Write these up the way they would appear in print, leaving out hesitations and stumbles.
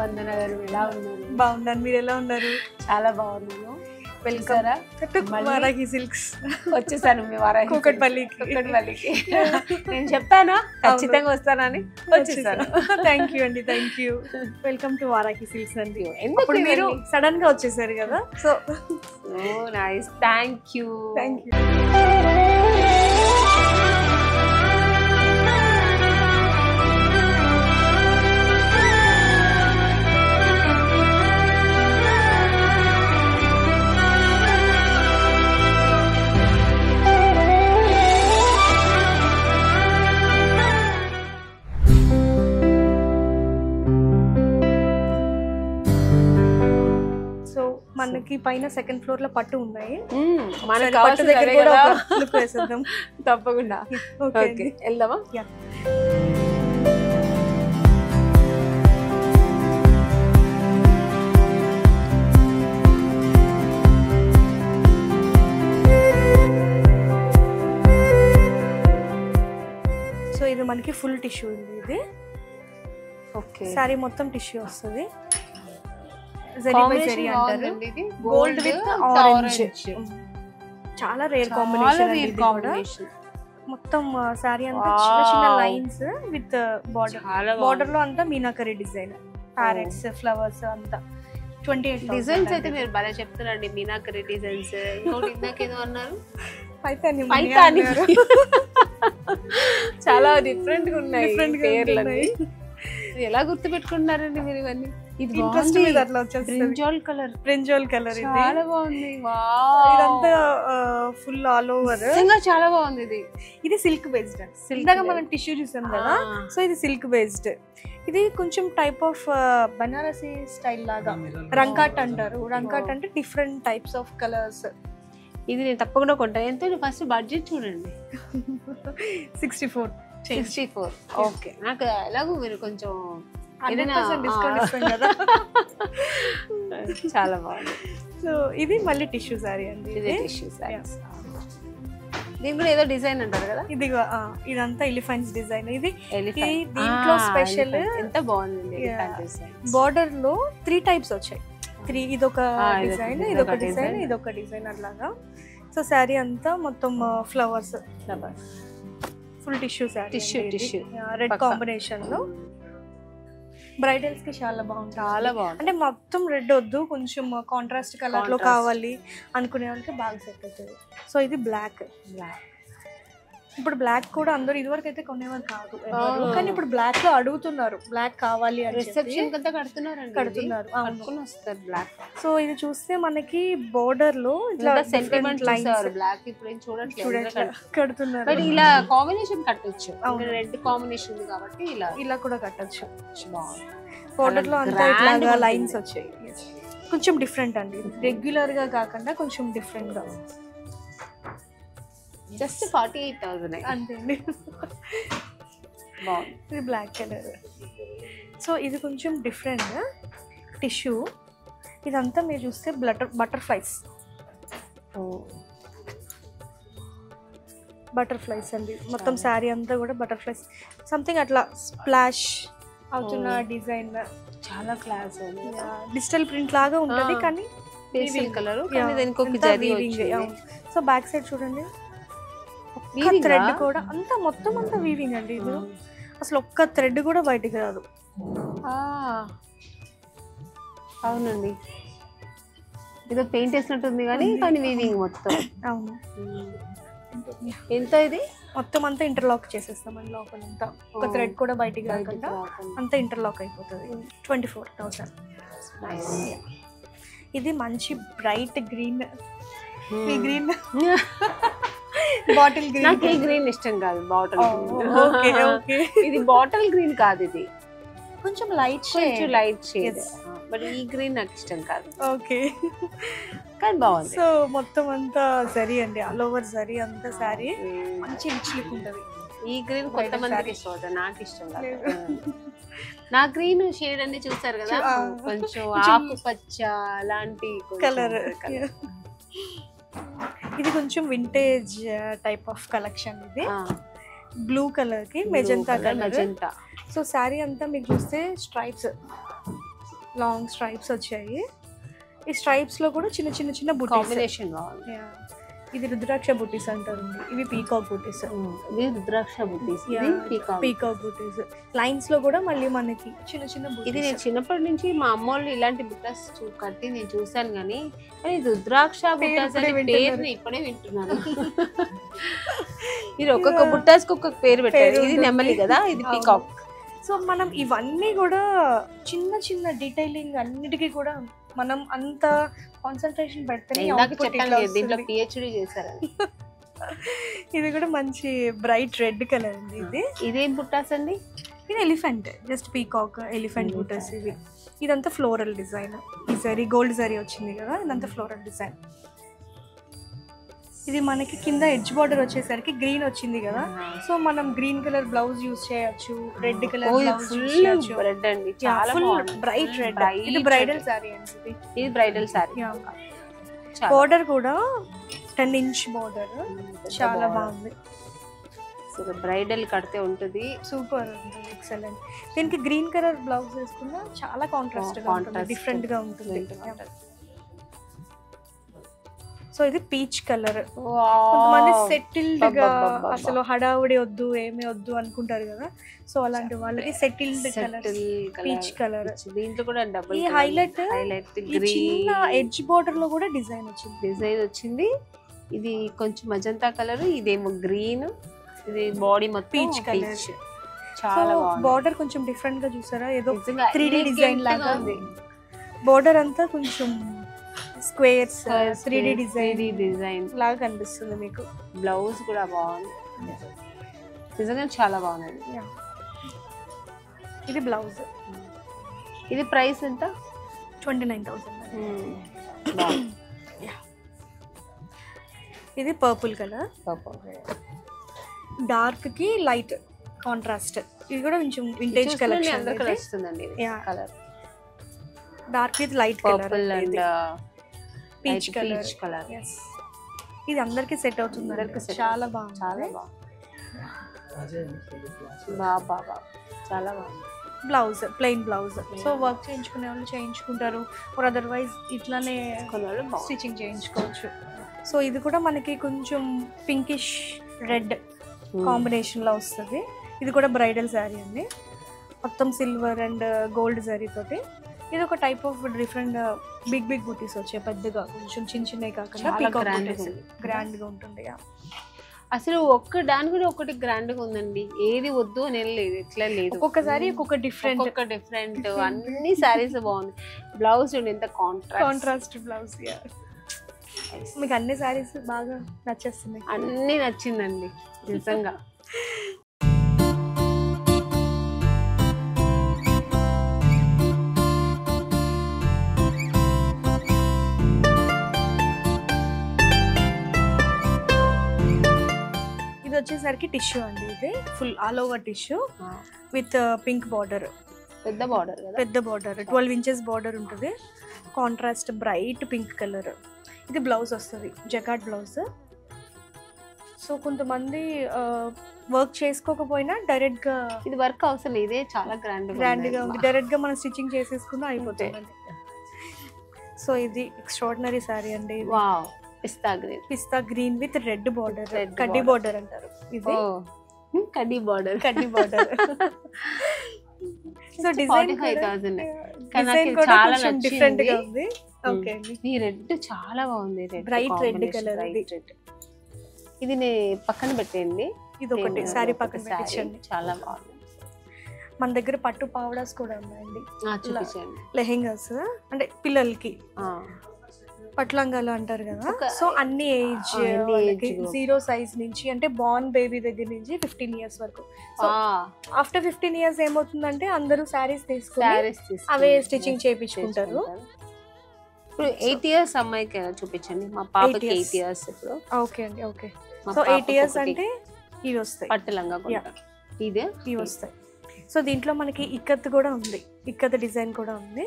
వందన గారు, ఎలా ఉన్నారు? బాగున్నాను, మీరు ఎలా ఉన్నారు? చాలా బాగున్నాను. Welcome to Varahi silks. వచ్చేసాను మీ వారాహి కూకట్పల్లికి. నేను చెప్పానా ఖచ్చితంగా వస్తానని, వచ్చేసాను. థ్యాంక్ యూ అండి, thank you. Welcome to Varahi silks అండి. ఎందుకు మీరు సడన్ గా వచ్చేసారు కదా, సో నైస్. Thank you. మనకి పైన సెకండ్ ఫ్లోర్ లో పట్టు ఉన్నాయి. మనకి పట్టు దగ్గర కూడా లుక్ వేసేద్దాం. తప్పకుండా. ఓకే, వెళ్దామా? సో ఇది మనకి ఫుల్ టిష్యూ ఉంది. ఇది ఓకే, సారీ మొత్తం టిష్యూ వస్తుంది. గోల్డ్ విత్ ఆరెంజ్, చాలా రేర్ కాంబినేషన్. మొత్తం సారీ అంతా చిన్న చిన్న లైన్స్ విత్ బార్డర్ లో అంతా మీనాకరీ డిజైన్, ప్యారెట్స్, ఫ్లవర్స్ అంతా. 28 డిజైన్స్ అయితే మీరు బాగా చెప్తున్నారండి. మీనాకరీ డిజైన్స్. ఇంకోటి ఇందాకేదో అన్నారు, పైతాని. చాలా డిఫరెంట్ గా ఉన్నాయి పేర్లన్నీ. ఎలా గుర్తు పెట్టుకుంటున్నారండి మీరు ఇవన్నీ? ఇది బ్రింజాల్ కలర్ చాలా బాగుంది. ఇదంతా ఫుల్ ఆల్ ఓవర్ చాలా బాగుంది. ఇది సిల్క్ బేస్డ్. ఇందాక మనం టిష్యూ చూసాం కదా, సో ఇది సిల్క్ బేస్డ్. ఇది కొంచెం టైప్ ఆఫ్ బనారసి స్టైల్ లాగా. రంకాట్ అంటారు. రంకాట్ అంటే డిఫరెంట్ టైప్స్ ఆఫ్ కలర్స్. ఇది నేను తప్పకుండా కొంటాను. ఎంత ఫస్ట్ బడ్జెట్ చూడండి. 64. ఓకే, నాకు ఎలాగో మీరు కొంచెం డిస్కౌంట్ ఇస్తాం కదా. చాలా బాగుంది. సో ఇది మళ్ళీ టిష్యూ సారీ అండి. ఇది టిష్యూ సారీ. దీని కూడా ఏదో డిజైన్ అంటారు కదా. ఇది ఇదంతా ఎలిఫెంట్స్ డిజైన్. ఇది దీంట్లో స్పెషల్. ఎంత బాగుంది. బార్డర్ లో 3 టైప్స్ వచ్చాయి. ఇదొక డిజైన్, ఇదొక డిజైన్, ఇదొక డిజైన్ అట్లాగా. సో శారీ అంతా మొత్తం flowers full tissue sorry. Tissue red combination లో బ్రైడల్స్ కి చాలా బాగుంది. అంటే మొత్తం రెడ్ వద్దు, కొంచెం కాంట్రాస్ట్ కలర్ లో కావాలి అనుకునే వాళ్ళకి బాగా సెట్ అవుతుంది. సో ఇది బ్లాక్. ఇప్పుడు బ్లాక్ కూడా అందరూ ఇదివరకు అయితే కొనేవారు కాదు, కానీ ఇప్పుడు బ్లాక్ లో అడుగుతున్నారు. బ్లాక్ కావాలి అని రిసెప్షన్ కంతా కడుతున్నారు. బ్లాక్. సో ఇది చూస్తే మనకి బోర్డర్ లో ఇట్లా సెంటిమెంట్ లైన్స్ బ్లాక్ ఇప్పుడు ఏం చూడట్లేదు, కడుతున్నారు. బట్ ఇలా కాంబినేషన్ కట్టొచ్చు. రెడ్ కాంబినేషన్ కాబట్టి ఇలా కూడా కట్టొచ్చు. బాగుంది. బోర్డర్ లో అంతా ఇట్లా లైన్స్ వచ్చాయి. కొంచెం డిఫరెంట్ అండి, రెగ్యులర్ గా కాకుండా కొంచెం డిఫరెంట్ గా. జస్ట్ 48,000 అంతే అండి. బాగుంది. ఇది బ్లాక్ కలర్. సో ఇది కొంచెం డిఫరెంట్ టిష్యూ. ఇదంతా మీరు చూస్తే బటర్ఫ్లైస్ అండి. మొత్తం శారీ అంతా కూడా బటర్ఫ్లైస్ సంథింగ్ అట్లా స్ప్లాష్ అవుతున్న డిజైన్. చాలా క్లాస్. డిజిటల్ ప్రింట్ లాగా ఉంటుంది, కానీ కలర్. సో బ్యాక్ సైడ్ చూడండి, థ్రెడ్ కూడా అంతా మొత్తం అంతా వీవింగ్ అండి. ఇది అసలు ఒక్క థ్రెడ్ కూడా బయటికి రాదు. అవునండి, ఏదో పెయింట్ వేసినట్టుంది కానీ వీవింగ్ మొత్తం. అవును. ఎంత ఇది? మొత్తం అంతా ఇంటర్లాక్ చేసేస్తామండి. లోపలంతా ఒక థ్రెడ్ కూడా బయటికి రాకుండా అంతా ఇంటర్లాక్ అయిపోతుంది. 24,000. ఇది మంచి బ్రైట్ గ్రీన్. ఈ గ్రీన్ బాటిల్ గ్రీన్. నాకు ఈ గ్రీన్ ఇష్టం కాదు. బాటిల్ ఇది బాటిల్ గ్రీన్ కాదు, ఇది కొంచెం లైట్ షేడ్. బట్ ఈ గ్రీన్ నాకు ఇష్టం కాదు. ఓకే, కానీ బాగుంది. సో మొత్తం అంతా జరీ అండి, ఆల్ ఓవర్ జరీ అంతా సారీ మంచి రిచ్ లుక్ ఉంటుంది. ఈ గ్రీన్ కొంతమందికి ఇష్టం అవుతుంది, నాకు ఇష్టం కాదు. నా గ్రీన్ షేడ్ అన్ని చూసారు కదా, కొంచెం ఆకుపచ్చ లాంటి కలర్. ఇది కొంచెం వింటేజ్ టైప్ ఆఫ్ కలెక్షన్. ఇది బ్లూ కలర్ కి magenta colour. Magenta. So sari అంతా మీకు చూస్తే స్ట్రైప్స్ లాంగ్ స్ట్రైప్స్ వచ్చాయి. ఈ స్ట్రైప్స్ లో కూడా చిన్న చిన్న చిన్న బుటీస్. కాంబినేషన్ బాగుంది. ఇది రుద్రాక్ష బుటీస్ అంటారు. ఇవి పీకాక్ బుటీస్. ఇది రుద్రాక్ష బుటీస్, ఇది పీకాక్ బుటీస్. లైన్స్ లో కూడా మళ్ళీ మనకి చిన్న చిన్న బుటీస్. ఇది నేను చిన్నప్పటి నుంచి మా అమ్మ వాళ్ళు ఇలాంటి బుట్టాస్ కట్టి నేను చూసాను, కానీ రుద్రాక్ష బుట్టాస్ అనే పేరు ఇప్పుడే వింటున్నాను. ఇది ఒక్కొక్క బుట్టాస్ కి ఒక్కొక్క పేరు పెట్టారు. ఇది నెమలి కదా, ఇది పీకాక్. సో మనం ఇవన్నీ కూడా చిన్న చిన్న డీటెయిలింగ్ అన్నిటికీ కూడా మనం అంత కాన్సన్ట్రేషన్ పెడితేనే దీంట్లో పిహెచ్డి చేశారని. ఇది కూడా మంచి బ్రైట్ రెడ్ కలర్ అండి. ఇదేం బుట్టాస్ అండి? ఇది ఎలిఫెంట్, జస్ట్ పీకాక్ ఎలిఫెంట్ బుట్టాస్ ఇవి. ఇదంతా ఫ్లోరల్ డిజైన్. ఈ జరీ గోల్డ్ జరీ వచ్చింది కదా, ఇదంతా ఫ్లోరల్ డిజైన్. ఇది మనకి కింద ఎడ్జ్ బార్డర్ వచ్చేసరికి గ్రీన్ వచ్చింది కదా, సో మనం గ్రీన్ కలర్ బ్లౌజ్ యూస్ చేయొచ్చు, రెడ్ కలర్ బ్లౌజ్ యూస్ చేయొచ్చు. రెడ్ అండి, చాలా బ్రైట్ రెడ్. ఇది బ్రైడల్ సారీ అండి. ఇది బ్రైడల్ సారీ. బార్డర్ కూడా 10 ఇంచ్ బార్డర్, చాలా బాగుంది. బ్రైడల్ కడితే ఉంటుంది, సూపర్ ఉంటుంది, ఎక్సలెంట్. దీనికి గ్రీన్ కలర్ బ్లౌజ్ వేసుకున్నా చాలా కాంట్రాస్ట్ గా ఉంటుంది, డిఫరెంట్ గా ఉంటుంది. సో ఇది పీచ్ కలర్. కొంతమంది సెటిల్డ్ గా అసలు హడావుడి వద్దు ఏమి వద్దు అనుకుంటారు కదా, సో అలాంటి వాళ్ళకి సెటిల్డ్ కలర్ పీచ్ కలర్. దీంట్లో కూడా డబుల్ ఈ హైలైట్ చిన్న ఎడ్జ్ బోర్డర్ లో కూడా డిజైన్ వచ్చింది. ఇది కొంచెం మజంతా కలర్, ఇదేమో గ్రీన్, ఇది బాడీ మొత్తం పీచ్ కలర్. చాలా బార్డర్ కొంచెం డిఫరెంట్ గా చూసారా, ఏదో 3D డిజైన్ లాగా ఉంది. బార్డర్ అంతా కొంచెం స్క్వేర్స్ 3D డిజైన్ లాగా కనిపిస్తుంది మీకు. బ్లౌజ్ కూడా బాగుంది, నిజంగా చాలా బాగుంది. ఇది బ్లౌజ్. ఇది ప్రైస్ ఎంత? 29,000. ఇది పర్పుల్ కలర్, డార్క్ కి లైట్ కాంట్రాస్ట్. ఇది కూడా కొంచెం వింటేజ్ కలెక్షన్. అందరికీ వస్తుందండి colour. Dark with light colour and peach colour. ఇది అందరికి సెట్ అవుతుంది, చాలా బాగుంది. చాలా బాగుంది. Blouse plain blouse. So work చేయించుకునే వాళ్ళు చేయించుకుంటారు, ఆర్ అదర్వైజ్ ఇట్లానే స్టిచింగ్ చేయించుకోవచ్చు. సో ఇది కూడా మనకి కొంచెం పింకిష్ రెడ్ కాంబినేషన్ లో వస్తుంది. ఇది కూడా బ్రైడల్ శారీ అండి, మొత్తం సిల్వర్ అండ్ గోల్డ్ శారీ తోటి. ఇది ఒక టైప్ ఆఫ్ డిఫరెంట్ బిగ్ బూటీస్ వచ్చాయి, పెద్దగా కొంచెం చిన్న చిన్నవి కాకుండా గ్రాండ్ గా ఉంటుంది. అసలు ఒక్క దాని కూడా ఒకటి గ్రాండ్ గా ఉందండి, ఏది వద్దు అని లేదు, ఎట్లా లేదు. ఒక్కొక్కసారి ఒక్కొక్క డిఫరెంట్ అన్ని సారీస్ బాగుంది. బ్లౌజ్ ఎంత కాంట్రాస్ట్ బ్లౌజ్. మీకు అన్ని సారీస్ బాగా నచ్చేస్తున్నాయి? అన్ని నచ్చిందండి నిజంగా. వచ్చేసరికి టిష్యూ అండి, ఇది full all over tissue with pink border. పెద్ద బార్డర్ 12 ఇంచెస్ బార్డర్ ఉంటుంది, కాంట్రాస్ట్ బ్రైట్ పింక్ కలర్. ఇది బ్లౌజ్ వస్తుంది, జకార్డ్ బ్లౌజ్. సో కొంతమంది వర్క్ చేసుకోకపోయినా డైరెక్ట్ గా, ఇది వర్క్ అవసరం, ఇదే చాలా గ్రాండ్ గా ఉంది, డైరెక్ట్ గా మనం స్టిచ్చింగ్ చేసేసుకున్నా అయిపోతుంది. సో ఇది ఎక్స్ట్రాడినరీ సారీ అండి. పిస్తా గ్రీన్ విత్ రెడ్ బార్డర్, కడ్డీ బార్డర్ అంటారు ఇది. కడ్డీ బార్డర్ సో డిజైన్ చాలా డిఫరెంట్ గా ఉంది. ఓకే అండి, ఈ రెడ్ చాలా బాగుంది, బ్రైట్ రెడ్ కలర్. ఇది పక్కన పెట్టండి, ఇది ఒకటి సారీ పక్కన పెట్టండి, చాలా బాగుంది. మన దగ్గర పట్టు పావడాస్ కూడా ఉన్నాయండి, లెహెంగాస్ అంటే పిల్లలకి పట్లంగాలు అంటారు కదా. సో అన్ని ఏజ్, 0 సైజ్ నుంచి అంటే బార్న్ బేబీ దగ్గర నుంచి 15 ఇయర్స్ వరకు. సో ఆఫ్టర్ 15 ఇయర్స్ ఏమవుతుందంటే అందరూ శారీస్ తీసుకుని అవే స్టిచ్చింగ్ చేయించుకుంటారు. ఇప్పుడు 8 ఇయర్స్ అమ్మాయికి చూపించండి, మా పాపకి 8 ఇయర్స్ ఇప్పుడు. ఓకే అండి, ఓకే. సో 8 ఇయర్స్ అంటే ఇవి వస్తాయి, పట్టులంగా ఇవి వస్తాయి. సో దీంట్లో మనకి ఇక్కత్ కూడా ఉంది, ఇక్కత్ డిజైన్ కూడా ఉంది.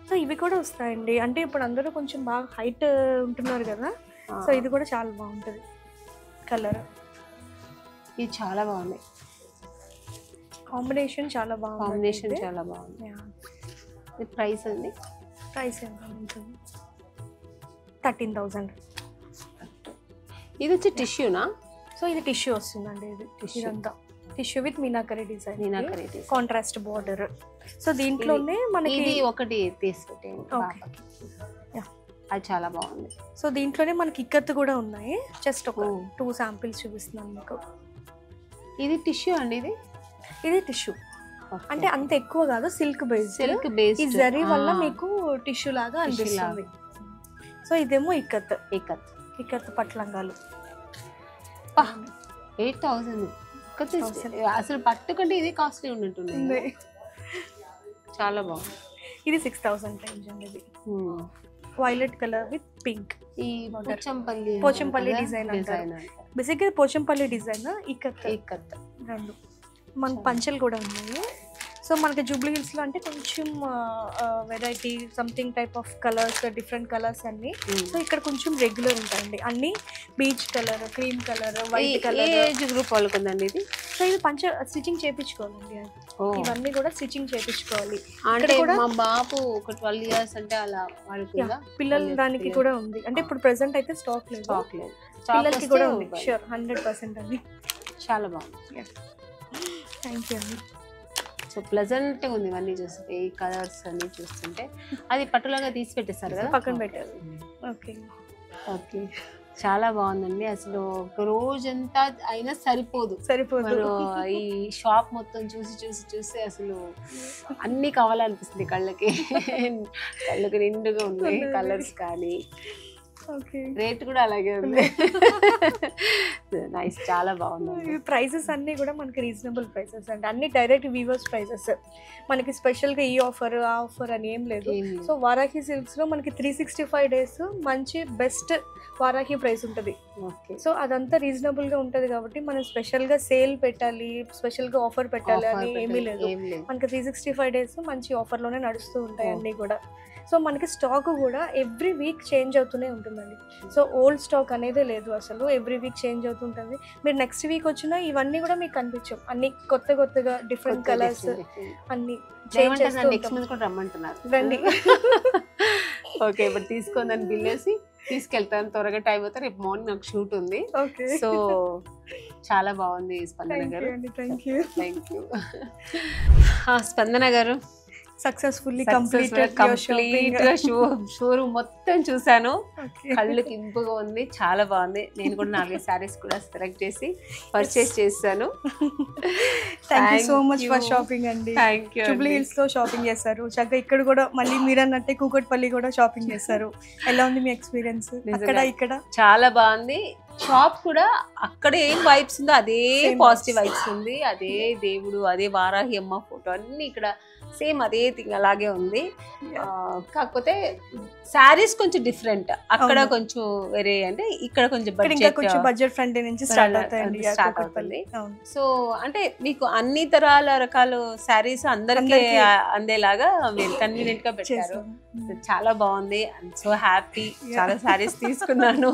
సో ఇవి కూడా వస్తాయండి, అంటే ఇప్పుడు అందరూ కొంచెం బాగా హైట్ ఉంటున్నారు కదా, సో ఇది కూడా చాలా బాగుంటుంది కలర్. ఇది చాలా బాగుంది, కాంబినేషన్ చాలా బాగుంది. ప్రైస్ అండి? ప్రైస్ ఎంత ఉంటుంది? 13,000. ఇది వచ్చి టిష్యూనా? సో ఇది టిష్యూ వస్తుందండి. ఇది ఇదంతా tissue with meenakari design, contrast border. So దీంట్లోనే మనకి ఇది ఒకటి తీసుకుంటేండి పాపకి. అది చాలా బాగుంది. సో దీంట్లోనే మనకి ఇక్కత్ కూడా ఉన్నాయి. జస్ట్ ఒక 2 శాంపిల్స్ చూపిస్తున్నాను మీకు. ఇది టిష్యూ అండి? ఇది టిష్యూ అంటే అంత ఎక్కువ కాదు, సిల్క్ బేస్. ఈ జరీ వల్ల మీకు టిష్యూ లాగా అనిపిస్తుంది. సో ఇదేమో ఇక్కత్ పట్లంగాలు. 8,000. అసలు పట్టుకుంటే ఇది కాస్ట్లీ ఉన్నట్టుంది. చాలా బాగుంది. ఇది 6,000 రేంజ్ అండి. ఇది వైలెట్ కలర్ విత్ పింక్. ఈ పోచంపల్లి డిజైన్ అంటారు. బేసిక్గా పోచంపల్లి డిజైన్, ఇక్కత్ రెండు. మన పంచలు కూడా ఉన్నాయి. సో మనకి జూబ్లీ హిల్స్లో అంటే కొంచెం variety something type of colours, different colours అన్ని. సో ఇక్కడ కొంచెం రెగ్యులర్ ఉంటాయండి అన్ని. Beach colour, cream colour, white colour. Age group వాళ్ళకుందండి ఇది? సో ఇది స్టిచ్చింగ్ చేయించుకోవాలండి. ఇవన్నీ కూడా స్టిచ్చింగ్ చేయించుకోవాలి. అంటే మా బాబు ఒక 12 years అంటే అలా వాడుకుందా? పిల్లల దానికి కూడా ఉంది. అంటే ఇప్పుడు ప్రెసెంట్ అయితే స్టాక్ లేదు. పిల్లలకి కూడా ఉంది. షూర్ 100% అండి. చాలా బాగుంది. థ్యాంక్ యూ అండి. సో ప్లెజెంట్గా ఉంది ఇవన్నీ చూస్తుంటే, ఈ కలర్స్ అన్ని చూస్తుంటే. అది పట్టులాగా తీసి పెట్టేస్తారు కదా, పక్కన పెట్టారు. ఓకే చాలా బాగుందండి. అసలు ఒక రోజంతా అయినా సరిపోదు. ఈ షాప్ మొత్తం చూసి అసలు అన్నీ కావాలనిపిస్తుంది కళ్ళకి. కళ్ళకి నిండుగా ఉన్నాయి కలర్స్ కానీ. రేట్ కూడా అలాగే ఉంది. నైస్, చాలా బాగుంది. ప్రైసెస్ అన్ని కూడా మనకి రీజనబుల్ ప్రైసెస్ అండి. అన్ని డైరెక్ట్ వీవర్స్ ప్రైసెస్. మనకి స్పెషల్గా ఈ ఆఫర్ ఆ ఆఫర్ అని ఏం లేదు. సో వారాహి సిల్క్స్లో మనకి 365 days మంచి బెస్ట్ వారాహి ప్రైస్ ఉంటుంది. సో అదంతా రీజనబుల్గా ఉంటుంది కాబట్టి మనం స్పెషల్గా సేల్ పెట్టాలి, స్పెషల్గా ఆఫర్ పెట్టాలి అని ఏమీ లేదు. మనకి 365 days మంచి ఆఫర్లోనే నడుస్తూ ఉంటాయి అన్నీ కూడా. సో మనకి స్టాక్ కూడా ఎవ్రీ వీక్ చేంజ్ అవుతూనే ఉంటుందండి. సో ఓల్డ్ స్టాక్ అనేది లేదు అసలు. ఎవ్రీ వీక్ చేంజ్ అవుతుంటుంది. మీరు నెక్స్ట్ వీక్ వచ్చినా ఇవన్నీ కూడా మీకు కనిపించవు. అన్ని కొత్తగా డిఫరెంట్ కలర్స్ అన్ని రమ్మంటున్నారు. రండి. ఓకే, ఇప్పుడు తీసుకుందని బిల్ వేసి తీసుకెళ్తాను. త్వరగా టైం అవుతా. రేపు మార్నింగ్ నాకు షూట్ ఉంది. సో చాలా బాగుంది స్పందన గారు. Thank you. స్పందన గారు, సక్సెస్ఫుల్లీ షోరూమ్ మొత్తం చూసాను. కళ్ళకి ఇంపుగా ఉంది, చాలా బాగుంది. నేను కూడా 4 sarees కూడా సెలెక్ట్ చేసి పర్చేస్ చేశాను. Thank you so much for shopping అండి. జూబ్లీ హిల్స్ లో షాపింగ్ చేశారు చక్కగా. ఇక్కడ కూడా మళ్ళీ మీరు అన్నట్టే కూకట్పల్లి కూడా షాపింగ్ చేశారు. ఎలా ఉంది మీ ఎక్స్పీరియన్స్? ఇక్కడ చాలా బాగుంది. షాప్ కూడా అక్కడ ఏం వైబ్స్ ఉందో అదే పాజిటివ్ వైబ్స్ ఉంది. అదే దేవుడు, అదే వారాహి అమ్మ ఫోటో అన్ని ఇక్కడ సేమ్ అదే థింగ్ అలాగే ఉంది. కాకపోతే శారీస్ కొంచెం డిఫరెంట్. అక్కడ కొంచెం వేరే, అంటే ఇక్కడ కొంచెం బడ్జెట్ ఫ్రెండ్లీ నుంచి స్టార్ట్ అవుతుంది. సో అంటే మీకు అన్ని రకాల శారీస్ అందరికీ అందేలాగా మీరు కన్వీనియంట్ గా పెట్టారు. చాలా బాగుంది. I'm so happy. చాలా శారీస్ తీసుకున్నాను.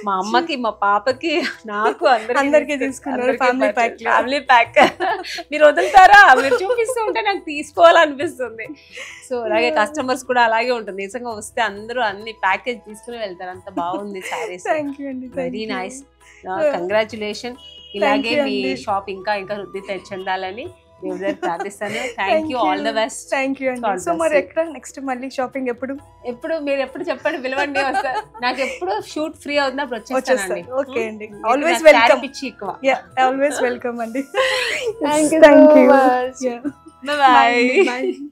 మా అమ్మకి, మా పాపకి, నాకు అందరికి తీసుకున్నారు. Family pack. మీరు వదులుతారా? మీరు చూపిస్తూ ఉంటే నాకు తీసుకోవాలనిపిస్తుంది. సో అలాగే కస్టమర్స్ కూడా అలాగే ఉంటుంది. నిజంగా వస్తే అందరూ అన్ని ప్యాకేజ్ తీసుకుని వెళ్తారు. అంత బాగుంది శారీస్. Very nice. కంగ్రాచులేషన్. ఇలాగే మీ షాప్ ఇంకా వృద్ధి చెందాలని దేవుడి ప్రార్థిస్తాను. Thank you. All the best. Thank you అండి. సో మరి ఎక్కడ నెక్స్ట్ మళ్ళీ షాపింగ్ ఎప్పుడు మీరు ఎప్పుడు చెప్పండి, పిలవండి. వస్తా. నాకు ఎప్పుడు షూట్ ఫ్రీ అవుతున్నప్పుడు వచ్చేస్తానండి. ఓకే అండి. Always welcome. ఆల్వేస్ వెల్కమ్ అండి. Thank you. Bye bye.